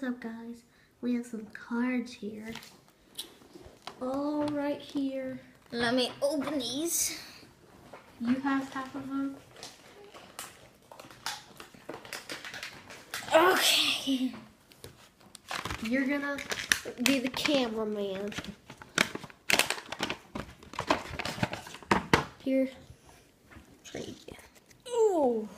up, guys? We have some cards here. All right here. Let me open these. You have half of them. Okay. You're gonna be the cameraman. Here. Trade. Ooh.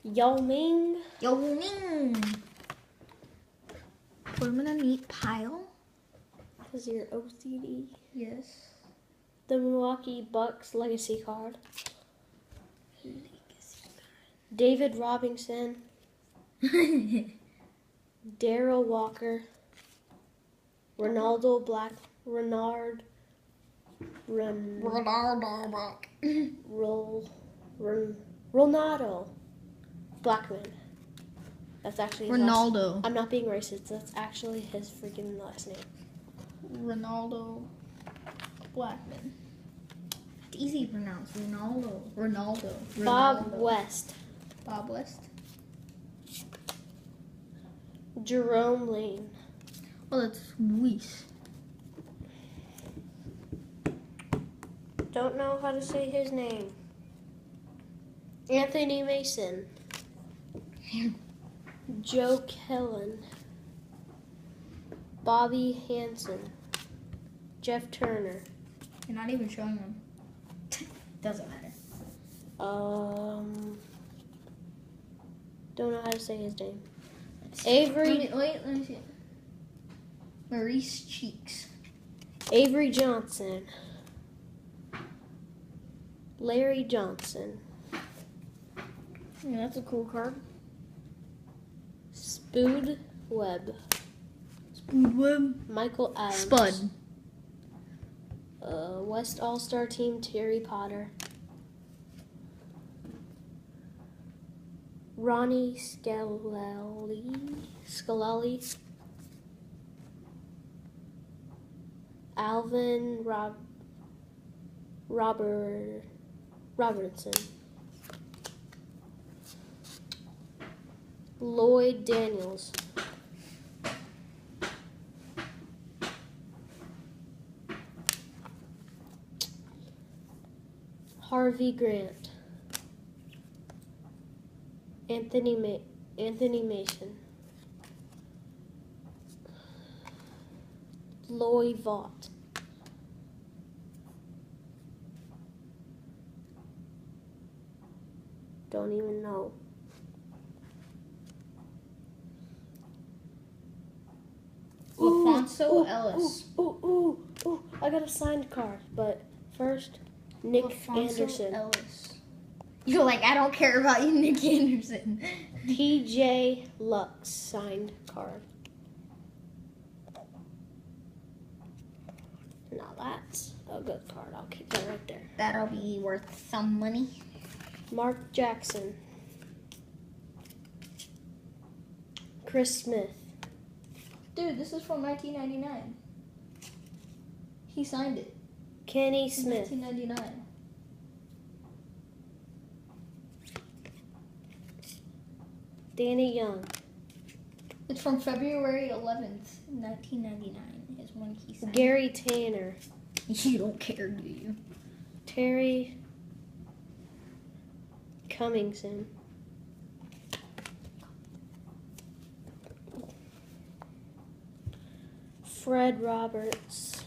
Yao Ming. Yao Ming. Put them in a neat pile. Because you're OCD. Yes. The Milwaukee Bucks legacy card. David Robinson. Darryl Walker. Ronaldo Black. Ronaldo Blackman. That's actually his Ronaldo. Last, I'm not being racist. That's actually his freaking last name. Ronaldo Blackman. It's easy to pronounce. Ronaldo. Bob West. Bob West. Jerome Lane. Oh, that's Weiss. Don't know how to say his name. Anthony Mason. Joe Kellen. Bobby Hansen. Jeff Turner. You're not even showing them. Doesn't matter. Don't know how to say his name. Avery. Let me see. Maurice Cheeks. Avery Johnson. Larry Johnson. Yeah, that's a cool card. Spood Webb. Michael Adams. Spud. West All-Star Team Terry Potter. Ronnie Scalalli. Alvin Robertson. Lloyd Daniels. Harvey Grant. Anthony Mason. Loy Vaught. Don't even know. Alfonso Ellis. Ooh, I got a signed card, but first, Nick Anderson. Ellis. You're like, I don't care about you, Nick Anderson. TJ Lux signed card. Now that's a good card. I'll keep that right there. That'll be worth some money. Mark Jackson. Chris Smith. Dude, this is from 1999. He signed it. Kenny In Smith. 1999. Danny Young. It's from February 11th, 1999 is when he signed Gary Tanner. it. You don't care, do you? Terry Cummingson. Fred Roberts.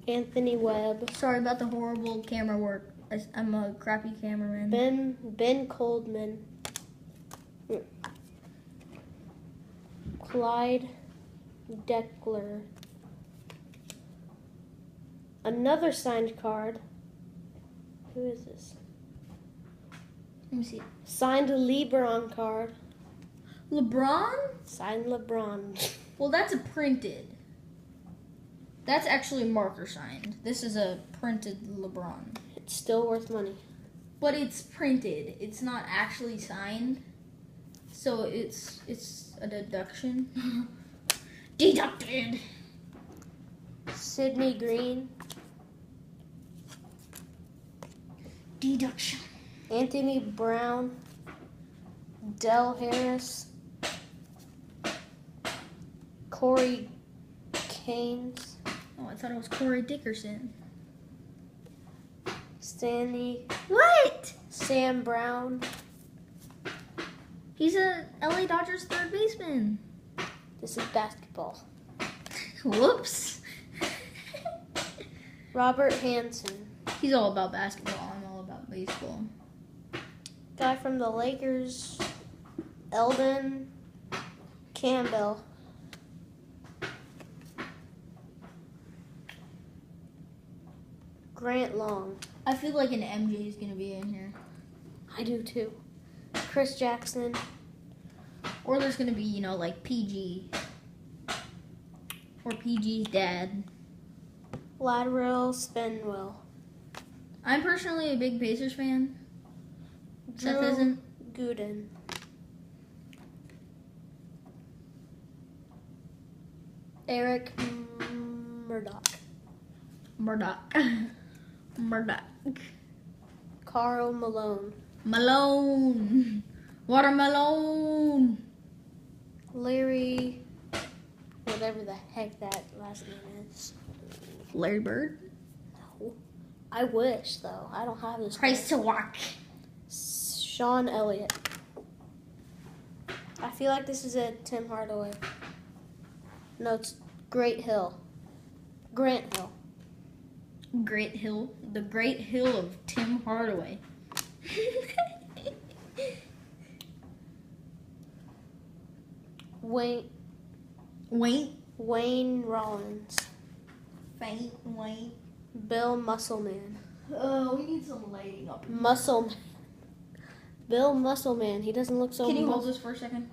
Anthony Webb. Sorry about the horrible camera work. I'm a crappy cameraman. Ben Coldman. Clyde Deckler. Another signed card. Who is this? Let me see. Signed LeBron card. LeBron? Signed LeBron. Well, that's a printed. That's actually marker signed. This is a printed LeBron. It's still worth money. But it's printed. It's not actually signed. So it's a deduction. Deducted. Sidney Green, Deduction. Anthony Brown, Del Harris, Corey Keynes, Oh, I thought it was Corey Dickerson. Stanley, What? Sam Brown. He's a LA Dodgers third baseman. This is basketball. Whoops. Robert Hansen, He's all about basketball. I'm all about baseball. guy from the Lakers, Eldon Campbell. Grant Long. I feel like an MJ is gonna be in here, I do too. Chris Jackson, or there's gonna be like PG, or PG's dad. Lateral Spenwell, I'm personally a big Pacers fan. Seth Drew isn't. Gooden, Eric Murdoch, Murdoch. Murdoch. Carl Malone, Malone. Watermelon. Larry, whatever the heck that last name is. Larry Bird. No. I wish, though. I don't have this. Price to walk. Sean Elliott. I feel like this is a Tim Hardaway. No, it's Great Hill. Grant Hill. Great Hill. The Great Hill of Tim Hardaway. Wayne Rollins. Faint. Wayne. Bill Musselman. Oh, we need some lighting up. Musselman. Bill Musselman. He doesn't look so. Can you hold this for a second?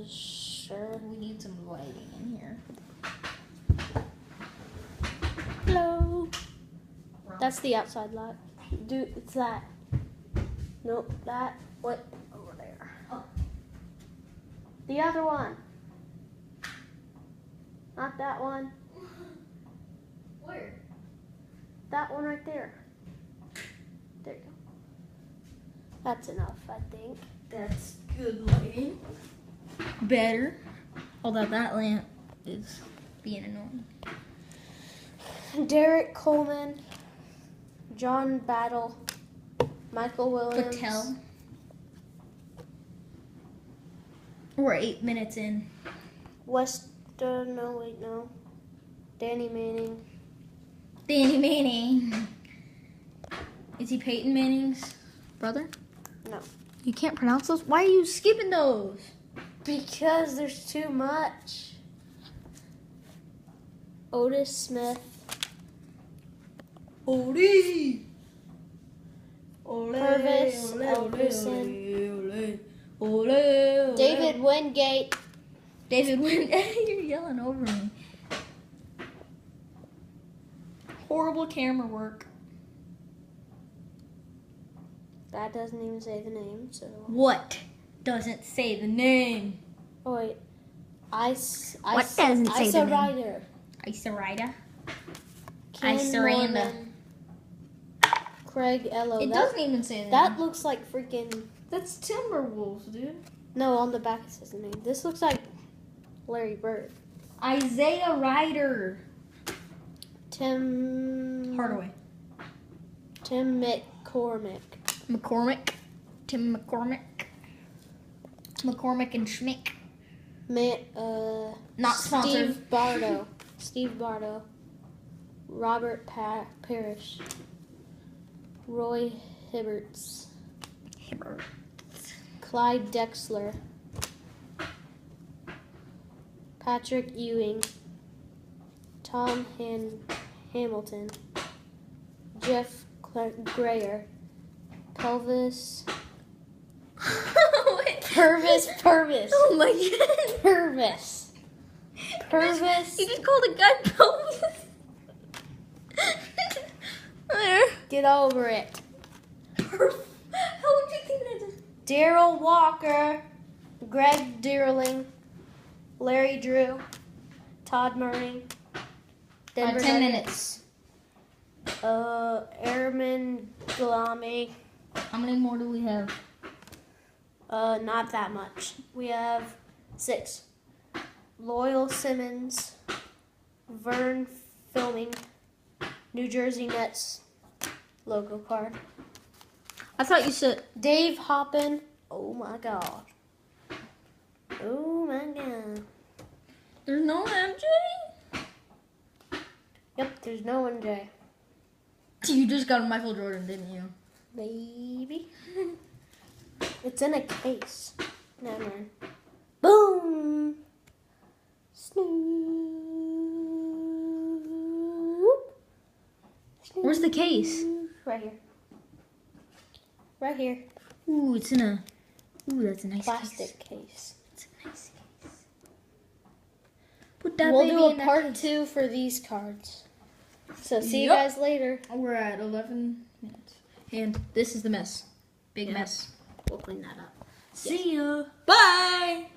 Sure. We need some lighting in here. Hello. That's the outside light. Dude, it's that. Nope, that. What? Over there. Oh. The other one. Not that one. Where? That one right there. There you go. That's enough, I think. That's good lighting. Better. Although that lamp is being annoying. Derek Coleman, John Battle, Michael Williams. Patel. We're 8 minutes in. No. Danny Manning. Danny Manning. Is he Peyton Manning's brother? No. You can't pronounce those? Why are you skipping those? Because there's too much. Otis Smith. Odie. Purvis Elberson. David Wingate. David Wingate. You're yelling over me. Horrible camera work. That doesn't even say the name, so. What doesn't say the name? Oh, wait. What doesn't say the Isa name? Ryder. Isa Ryder. Ken Isa Randa. Norman, Craig Ello. It doesn't even say the That name. looks like freaking. That's Timberwolves, dude. No, on the back it says the name. This looks like Larry Bird. Isaiah Ryder. Tim Hardaway. Tim McCormick. McCormick. Tim McCormick. McCormick and Schmick. Not sponsored. Steve Bardo. Robert Parrish. Roy Hibberts. Clyde Drexler. Patrick Ewing. Tom Hamilton. Jeff Grayer. Purvis. Oh my god. Purvis. You just called a guy Pelvis. There. Get over it. How would you think that is? Daryl Walker. Greg Deerling. Larry Drew. Todd Murray. Denver 10 Nuggets. minutes. Airman Galami. How many more do we have? Not that much. We have 6. Loyal Simmons. Vern Filming. New Jersey Nets. Logo card. I thought you said. Dave Hoppin. Oh my god. Oh my god. There's no MJ? Yep, there's no one, Jay. You just got a Michael Jordan, didn't you? Maybe. It's in a case. Never mind. Boom! Snoop. Where's the case? Right here. Right here. Ooh, it's in a. Ooh, that's a nice Plastic case. case. It's a nice case. Put that We'll baby do in a that part case. 2 for these cards. So see you Yup. guys later. We're at 11 minutes. And this is the mess. Big Yeah. mess. We'll clean that up. See ya. Bye.